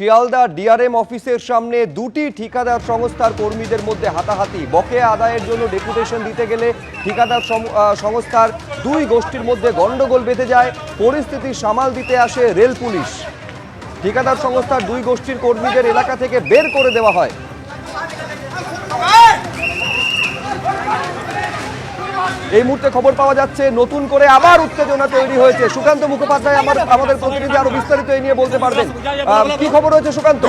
Sealdah DRM অফিসের সামনে দুটি ঠিকাদার সংস্থার কর্মীদের মধ্যে হাতাহাতি। বকেয়া আদায়ের জন্য ডেপুটেশন দিতে গেলে ঠিকাদার সংস্থার দুই গোষ্ঠীর মধ্যে গন্ডগোল বেঁধে যায়। পরিস্থিতি সামাল দিতে আসে রেল পুলিশ। ঠিকাদার সংস্থার দুই গোষ্ঠীর কর্মীদের এলাকা থেকে বের করে দেওয়া হয়। এই মুহূর্তে খবর পাওয়া যাচ্ছে নতুন করে আবার উত্তেজনা তৈরি হয়েছে। সুকান্ত মুখোপাধ্যায় আমাদের প্রতিনিধি আরো বিস্তারিত এই নিয়ে বলতে পারবেন। কি খবর হয়েছে সুকান্ত?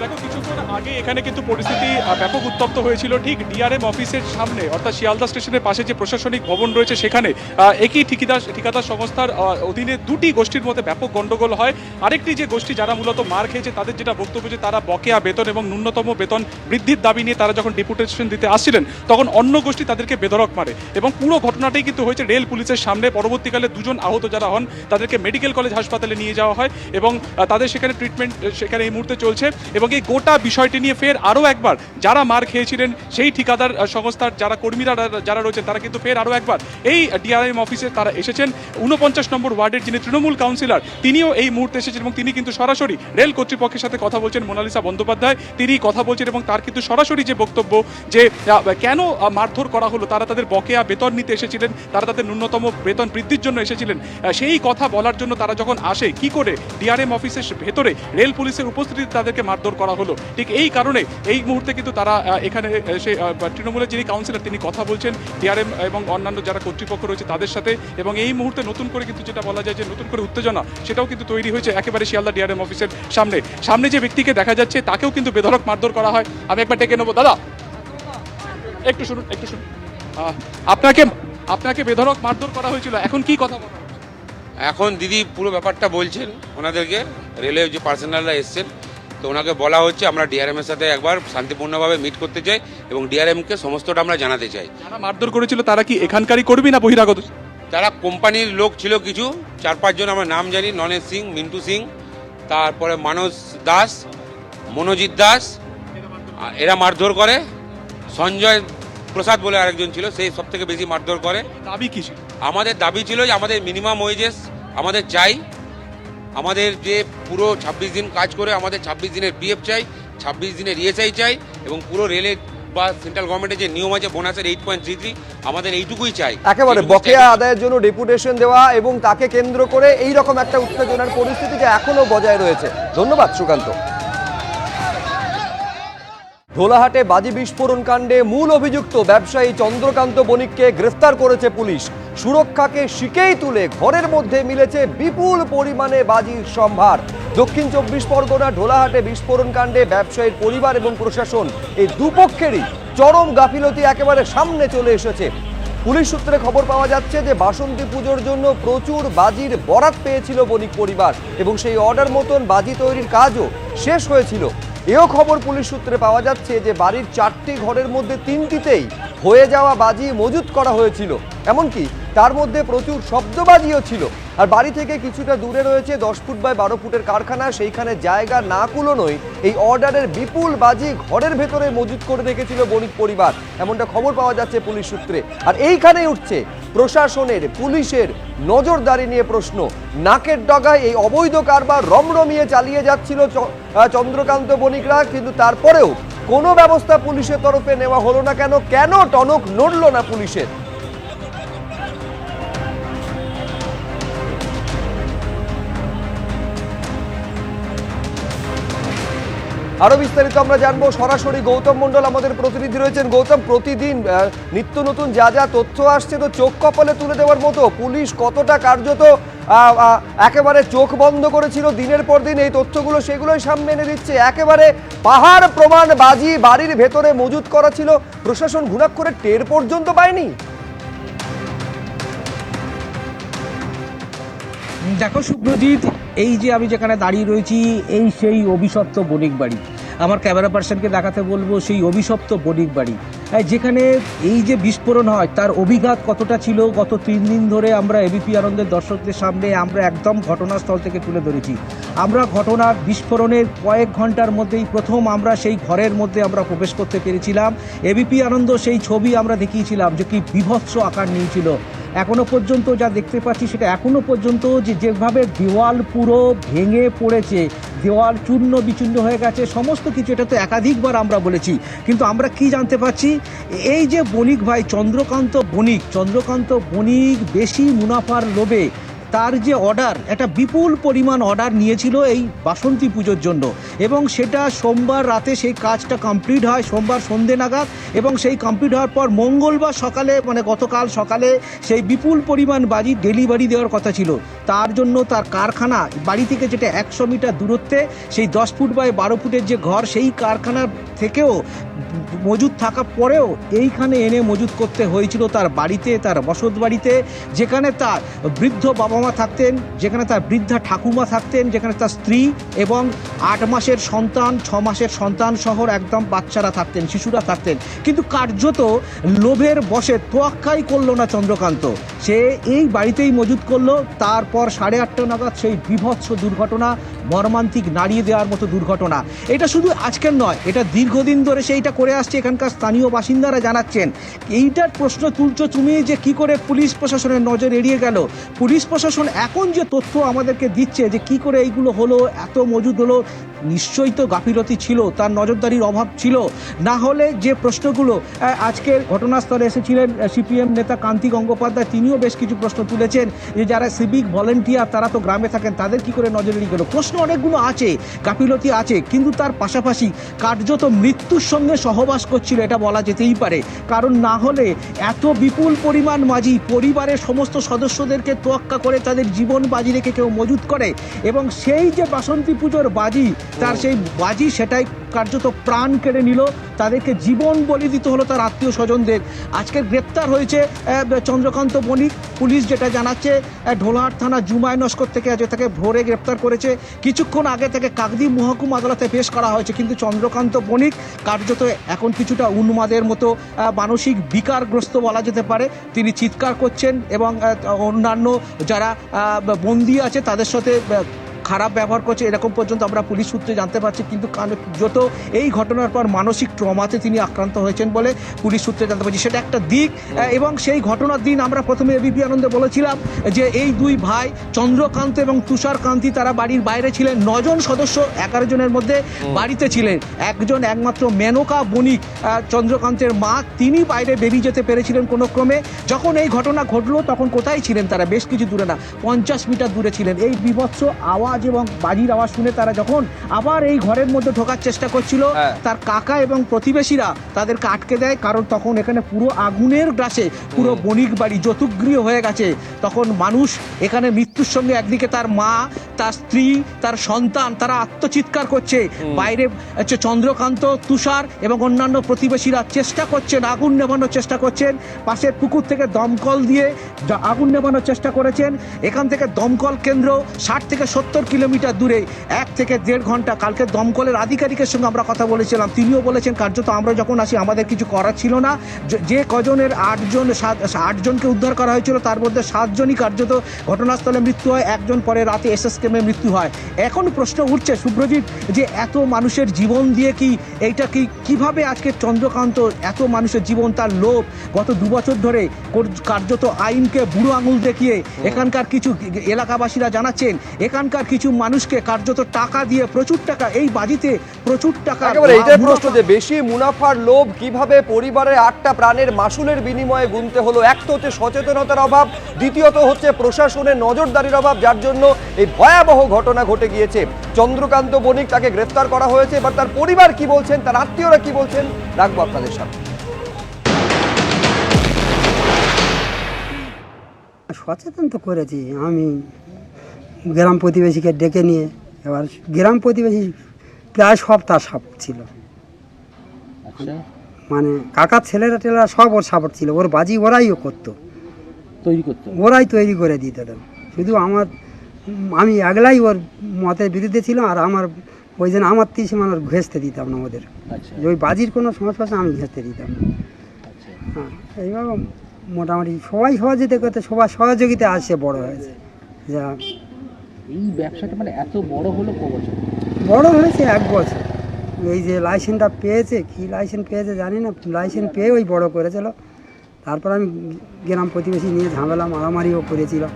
দেখো, কিছুক্ষণ আগে এখানে কিন্তু পরিস্থিতি ব্যাপক উত্তপ্ত হয়েছিল ঠিক ডিআরএম অফিসের সামনে, অর্থাৎ শিয়ালদা স্টেশনের পাশে যে প্রশাসনিক ভবন রয়েছে সেখানে একই ঠিকাদার সংস্থার অধীনে দুটি গোষ্ঠীর মধ্যে ব্যাপক গন্ডগোল হয়। আরেকটি যে গোষ্ঠী যারা মূলত মার খেয়েছে তাদের যেটা বক্তব্য যে তারা বকেয়া বেতন এবং ন্যূনতম বেতন বৃদ্ধির দাবি নিয়ে তারা যখন ডেপুটেশন দিতে আসছিলেন তখন অন্য গোষ্ঠী তাদেরকে বেধড়ক মারে এবং পুরো ঘটনাটাই কিন্তু হয়েছে রেল পুলিশের সামনে। পরবর্তীকালে দুজন আহত যারা হন তাদেরকে মেডিকেল কলেজ হাসপাতালে নিয়ে যাওয়া হয় এবং তাদের সেখানে ট্রিটমেন্ট সেখানে এই মুহূর্তে চলছে। এবং এই গোটা বিষয়টি নিয়ে ফের আরও একবার যারা মার খেয়েছিলেন সেই ঠিকাদার সংস্থার যারা কর্মীরা যারা রয়েছেন তারা কিন্তু ফের আরও একবার এই ডিআরএম অফিসে তারা এসেছেন। 49 নম্বর ওয়ার্ডের যিনি তৃণমূল কাউন্সিলর তিনিও এই মুহূর্তে এসেছেন এবং তিনি কিন্তু সরাসরি রেল কর্তৃপক্ষের সাথে কথা বলছেন। মোনালিসা বন্দ্যোপাধ্যায় তিনি কথা বলছেন এবং তার কিন্তু সরাসরি যে বক্তব্য যে কেন মারধর করা হলো, তারা তাদের বকেয়া বেতন নিতে এসেছিলেন, তারা তাদের ন্যূনতম বেতন বৃদ্ধির জন্য এসেছিলেন, সেই কথা বলার জন্য তারা যখন আসে কি করে ডিআরএম অফিসের ভেতরে রেল পুলিশের উপস্থিতিতে তাদেরকে মারধর করা হলো। ঠিক এই কারণে এই মুহূর্তে কিন্তু তারা এখানে সেই তৃণমূলের যিনি কাউন্সিলর তিনি কথা বলছেন ডিআরএম এবং অন্যান্য যারা কর্তৃপক্ষ রয়েছে তাদের সাথে। এবং এই মুহূর্তে নতুন করে কিন্তু যেটা বলা যায় যে নতুন করে উত্তেজনা সেটাও কিন্তু তৈরি হয়েছে একেবারে শিয়ালদা ডিআরএম অফিসের সামনে যে ব্যক্তিকে দেখা যাচ্ছে তাকেও কিন্তু বেধড়ক মারধর করা হয়। আমি একবার ডেকে নেবো। দাদা একটু শুনুন। আপনাকে বেধড়ক মারধর করা হয়েছিল, এখন কি কথা বলা? এখন দিদি পুরো ব্যাপারটা বলছেন ওনাদেরকে, রেলের যে পার্সোনালরা এসছেন তো ওনাকে বলা হচ্ছে আমরা ডিআরএম এর সাথে একবার শান্তিপূর্ণভাবে মিট করতে চাই এবং ডিআরএমকে সমস্তটা আমরা জানাতে চাই। যারা মারধর করেছিল তারা কি এখানকারই কর্মী না বহিরাগত? তারা কোম্পানির লোক ছিল কিছু 4-5 জন, আমরা নাম জানি, ননেশ সিং, মিন্টু সিং, তারপরে মানস দাস, মনোজিৎ দাস, এরা মারধর করে। সঞ্জয় প্রসাদ বলে আরেকজন ছিল, সেই সব থেকে বেশি মারধর করে। দাবি কি ছিল? আমাদের দাবি ছিল যে আমাদের মিনিমাম ওয়েজেস আমাদের চাই, আমাদের যে পুরো 26 দিন কাজ করে আমাদের 26 দিনের পিএফ চাই, 26 দিনের ইএসআই চাই এবং পুরো রেলের বা সেন্ট্রাল গভর্নমেন্টের যে নিয়ম আছে বোনাসের 8.33 আমাদের এইটুকুই চাই। একেবারে বকেয়া আদায়ের জন্য ডেপুটেশন দেওয়া এবং তাকে কেন্দ্র করে এই রকম একটা উত্তেজনার পরিস্থিতি যে এখনো বজায় রয়েছে। ধন্যবাদ সুকান্ত। ঢোলাহাটে বাজি বিস্ফোরণ কাণ্ডে মূল অভিযুক্ত ব্যবসায়ী চন্দ্রকান্ত বণিককে গ্রেফতার করেছে পুলিশ। সুরক্ষাকে শিকেই তুলে ঘরের মধ্যে মিলেছে বিপুল পরিমাণে বাজির সম্ভার। দক্ষিণ 24 পরগনা ঢোলাহাটে বিস্ফোরণ কাণ্ডে ব্যবসায়ীর পরিবার এবং প্রশাসন এই দুপক্ষেরই চরম গাফিলতি একেবারে সামনে চলে এসেছে। পুলিশ সূত্রে খবর পাওয়া যাচ্ছে যে বাসন্তী পুজোর জন্য প্রচুর বাজির বরাত পেয়েছিল বণিক পরিবার এবং সেই অর্ডার মতন বাজি তৈরির কাজও শেষ হয়েছিল। এও খবর পুলিশ সূত্রে পাওয়া যাচ্ছে যে বাড়ির 4টি ঘরের মধ্যে 3টিতেই হয়ে যাওয়া বাজি মজুত করা হয়েছিল, এমনকি তার মধ্যে প্রচুর শব্দবাজিও ছিল। আর বাড়ি থেকে কিছুটা দূরে রয়েছে 10 ফুট বাই 12 ফুটের কারখানা, সেইখানে জায়গা না কুলোনোই এই অর্ডারের বিপুল বাজি ঘরের ভেতরে মজুত করে রেখেছিল বণিক পরিবার, এমনটা খবর পাওয়া যাচ্ছে পুলিশ সূত্রে। আর এইখানেই উঠছে প্রশাসনের পুলিশের নজরদারি নিয়ে প্রশ্ন। নাকের ডগায় এই অবৈধ কারবার রমরমিয়ে চালিয়ে যাচ্ছিল চন্দ্রকান্ত বণিকরা, কিন্তু তারপরেও কোনো ব্যবস্থা পুলিশের তরফে নেওয়া হলো না কেন? কেন টনক নড়ল না পুলিশের? আরো বিস্তারিত আমরা জানবো সরাসরি গৌতম মন্ডল আমাদের প্রতিনিধি রয়েছেন। গৌতম, প্রতিদিন নিত্য নতুন যা যা তথ্য আসছে তো চোখ কপালে তুলে দেওয়ার মতো। পুলিশ কতটা কার্যত একেবারে চোখ বন্ধ করেছিল দিনের পর দিন এই তথ্যগুলো, সেগুলোই সামনে এনে দিচ্ছে। একেবারে পাহাড় প্রমাণ বাজি বাড়ির ভেতরে মজুত করা ছিল, প্রশাসন ঘুণাক্ষরে টের পর্যন্ত পায়নি। দেখো শুভ্রজিৎ, এই যে আমি যেখানে দাঁড়িয়ে রয়েছি এই সেই অভিশপ্ত বণিক বাড়ি। আমার ক্যামেরা পার্সনকে দেখাতে বলবো সেই অভিশপ্ত বণিক বাড়ি, যেখানে এই যে বিস্ফোরণ হয় তার অভিঘাত কতটা ছিল গত 3 দিন ধরে আমরা এবিপি আনন্দের দর্শকদের সামনে আমরা একদম ঘটনাস্থল থেকে তুলে ধরেছি। আমরা ঘটনার বিস্ফোরণের কয়েক ঘন্টার মধ্যেই প্রথম আমরা সেই ঘরের মধ্যে আমরা প্রবেশ করতে পেরেছিলাম। এবিপি আনন্দ সেই ছবি আমরা দেখিয়েছিলাম যে কি বিভৎস আকার নিয়েছিল। এখনো পর্যন্ত যা দেখতে পাচ্ছি সেটা এখনো পর্যন্ত যেভাবে দেওয়াল পুরো ভেঙে পড়েছে, দেওয়াল চূর্ণ বিচূর্ণ হয়ে গেছে, সমস্ত কিছু, এটা তো একাধিকবার আমরা বলেছি। কিন্তু আমরা কি জানতে পারছি, এই যে বণিক ভাই চন্দ্রকান্ত বণিক বেশি মুনাফার লোভে তার যে অর্ডার, একটা বিপুল পরিমাণ অর্ডার নিয়েছিল এই বাসন্তী পুজোর জন্য, এবং সেটা সোমবার রাতে সেই কাজটা কমপ্লিট হয়, সোমবার সন্ধে নাগাদ, এবং সেই কমপ্লিট হওয়ার পর মঙ্গলবার সকালে, মানে গতকাল সকালে সেই বিপুল পরিমাণ বাজি ডেলিভারি দেওয়ার কথা ছিল। তার জন্য তার কারখানা বাড়ি থেকে যেটা 100 মিটার দূরত্বে, সেই 10 ফুট বাই 12 ফুটের যে ঘর, সেই কারখানার থেকেও মজুদ থাকা পরেও এইখানে এনে মজুদ করতে হয়েছিল তার বাড়িতে, তার বসত বাড়িতে, যেখানে তার বৃদ্ধ বাবা মা থাকতেন, যেখানে তার বৃদ্ধা ঠাকুমা থাকতেন, যেখানে তার স্ত্রী এবং 8 মাসের সন্তান, 6 মাসের সন্তান সহ একদম বাচ্চারা থাকতেন, শিশুরা থাকতেন। কিন্তু কার্যত লোভের বশে তোয়াক্কাই করলো না চন্দ্রকান্ত, সে এই বাড়িতেই মজুদ করলো। তারপর 8:30 নাগাদ সেই বীভৎস দুর্ঘটনা, মর্মান্তিক নাড়িয়ে দেওয়ার মতো দুর্ঘটনা। এটা শুধু আজকের নয়, এটা দীর্ঘদিন ধরে সেইটা করে আসছে। এখানকার স্থানীয় বাসিন্দারা জানাচ্ছেন, এইটার প্রশ্ন তুলছো তুমি যে কি করে পুলিশ প্রশাসনের নজর এড়িয়ে গেল। পুলিশ প্রশাসন এখন যে তথ্য আমাদেরকে দিচ্ছে যে কি করে এইগুলো হলো, এত মজুদ হলো, নিশ্চয়ই তো গাফিলতি ছিল, তার নজরদারির অভাব ছিল। না হলে যে প্রশ্নগুলো আজকের ঘটনাস্থলে এসেছিলেন সিপিএম নেতা কান্তি গঙ্গোপাধ্যায়, তিনিও বেশ কিছু প্রশ্ন তুলেছেন যে যারা সিভিক ভলেন্টিয়ার তারা তো গ্রামে থাকেন, তাদের কি করে নজর এড়িয়ে গেল। প্রশ্ন অনেকগুলো আছে, গাফিলতি আছে, কিন্তু তার পাশাপাশি কার্যত মৃত্যুর সঙ্গে সহবাস করছিল, এটা বলা যেতেই পারে। কারণ না হলে এত বিপুল পরিমাণ বাজি পরিবারের সমস্ত সদস্যদেরকে তোয়াক্কা করে তাদের জীবন বাজি রেখে কেউ মজুত করে, এবং সেই যে বাসন্তী পুজোর বাজি, তার সেই বাজি সেটাই কার্যত প্রাণ কেড়ে নিল, তাদেরকে জীবন বলি দিতে হলো তার আত্মীয় স্বজনদের। আজকে গ্রেপ্তার হয়েছে চন্দ্রকান্ত বণিক। পুলিশ যেটা জানাচ্ছে, ঢোলাহাট থানা জুমায় নস্কর থেকে আজ তাকে ভোরে গ্রেপ্তার করেছে, কিছুক্ষণ আগে থেকে কাকদ্বীপ মহকুমা আদালতে পেশ করা হয়েছে। কিন্তু চন্দ্রকান্ত বণিক কার্যত এখন কিছুটা উন্মাদের মতো, মানসিক বিকারগ্রস্ত বলা যেতে পারে। তিনি চিৎকার করছেন এবং অন্যান্য যারা বন্দী আছে তাদের সাথে খারাপ ব্যবহার করছে, এরকম পর্যন্ত আমরা পুলিশ সূত্রে জানতে পারছি। কিন্তু যত এই ঘটনার পর মানসিক ট্রমাতে তিনি আক্রান্ত হয়েছেন বলে পুলিশ সূত্রে জানতে পারছি, সেটা একটা দিক। এবং সেই ঘটনার দিন আমরা প্রথমে এবিপি আনন্দে বলেছিলাম যে এই দুই ভাই চন্দ্রকান্ত এবং তুষার কান্তি তারা বাড়ির বাইরে ছিলেন, 9 জন সদস্য 11 জনের মধ্যে বাড়িতে ছিলেন। একমাত্র মেনকা বণিক, চন্দ্রকান্তের মা, তিনি বাইরে বেরিয়ে যেতে পেরেছিলেন কোনো ক্রমে। যখন এই ঘটনা ঘটলো তখন কোথায় ছিলেন তারা, বেশ কিছু দূরে না, 50 মিটার দূরে ছিলেন। এই বিভৎস আওয়াজ এবং বাজির আওয়াজ শুনে তারা যখন আবার এই ঘরের মধ্যে ঢোকার চেষ্টা করছিল, তার কাকা এবং প্রতিবেশীরা তাদেরকে আটকে দেয়। কারণ তখন এখানে পুরো আগুনের গ্রাসে পুরো বণিক বাড়ি যতুগৃহ হয়ে গেছে। তখন মানুষ এখানে মৃত্যুর সঙ্গে, একদিকে তার মা, তার স্ত্রী, তার সন্তান, তারা আত্মচিৎকার করছে। বাইরে চন্দ্রকান্ত, তুষার এবং অন্যান্য প্রতিবেশীরা চেষ্টা করছেন, আগুন নেভানোর চেষ্টা করছেন। পাশের পুকুর থেকে দমকল দিয়ে আগুন নেভানোর চেষ্টা করেছেন। এখান থেকে দমকল কেন্দ্র 60 থেকে 70 কিলোমিটার দূরে, 1 থেকে 1.5 ঘন্টা। কালকে দমকলের আধিকারিকের সঙ্গে আমরা কথা বলেছিলাম, তিনিও বলেছেন কার্যত আমরা যখন আসি আমাদের কিছু করার ছিল না। যে কজনের 8 জনকে উদ্ধার করা হয়েছিল তার মধ্যে 7 জনই কার্যত ঘটনাস্থলে মৃত্যু হয়, 1 জন পরে রাতে এসএসকেমে মৃত্যু হয়। এখন প্রশ্ন উঠছে শুভ্রজিৎ, যে এত মানুষের জীবন দিয়ে এইটা কিভাবে আজকে চন্দ্রকান্ত, এত মানুষের জীবন, তার লোভ, গত 2 বছর ধরে কার্যত আইনকে বুড়ো আঙুল দেখিয়ে এখানকার কিছু এলাকাবাসীরা জানাচ্ছেন এখানকার কিছু মানুষকে কার্যত টাকা দিয়ে, প্রচুর টাকা, এই বাজিতে প্রচুর টাকা। একেবারে এটাই প্রশ্ন যে বেশি মুনাফার লোভ কিভাবে পরিবারের 8টা প্রাণের মাসুলের বিনিময়ে গুনতে হলো। এক তো হচ্ছে সচেতনতার অভাব, দ্বিতীয়ত হচ্ছে প্রশাসনের নজরদারির অভাব, যার জন্য এই ভয়াবহ ঘটনা ঘটে গিয়েছে। চন্দ্রকান্ত বণিক, তাকে গ্রেফতার করা হয়েছে। এবার তার পরিবার কি বলছেন, তার আত্মীয়রা কি বলছেন, রাখবো আপনাদের সাথে। সচেতন তো করেছি আমি, গ্রাম প্রতিবেশীকে ডেকে নিয়ে। এবার গ্রাম প্রতিবেশী প্রায় সব তার সাপোর্ট ছিল, মানে কাকার ছেলেরা টেলেরা সব ওর সাপোর্ট ছিল। ওর বাজি ওরাইও করতো, ওরাই তৈরি করে দিত। শুধু আমি একলাই ওর মতের বিরুদ্ধে ছিলাম, আর আমার ওই জন্য আমার 30 মানুষ ঘেঁচতে দিতাম না ওদের। ওই বাজির কোনো সমস্যা আমি ঘেঁচতে দিতাম না। হ্যাঁ, এইভাবে মোটামুটি সবাই সহযোগিতা করতে, সবার সহযোগিতা আসছে, বড় হয়েছে। যা এই ব্যবসাটা মানে এত বড় হলো কত বছর? বড় হয়েছে 1 বছর। এই যে লাইসেন্সটা পেয়েছে, কি লাইসেন্স পেয়েছে জানি না, লাইসেন্স পেয়ে ওই বড় করেছিল। তারপর আমি গ্রাম প্রতিবেশী নিয়ে ঝামেলা মারামারিও করেছিলাম।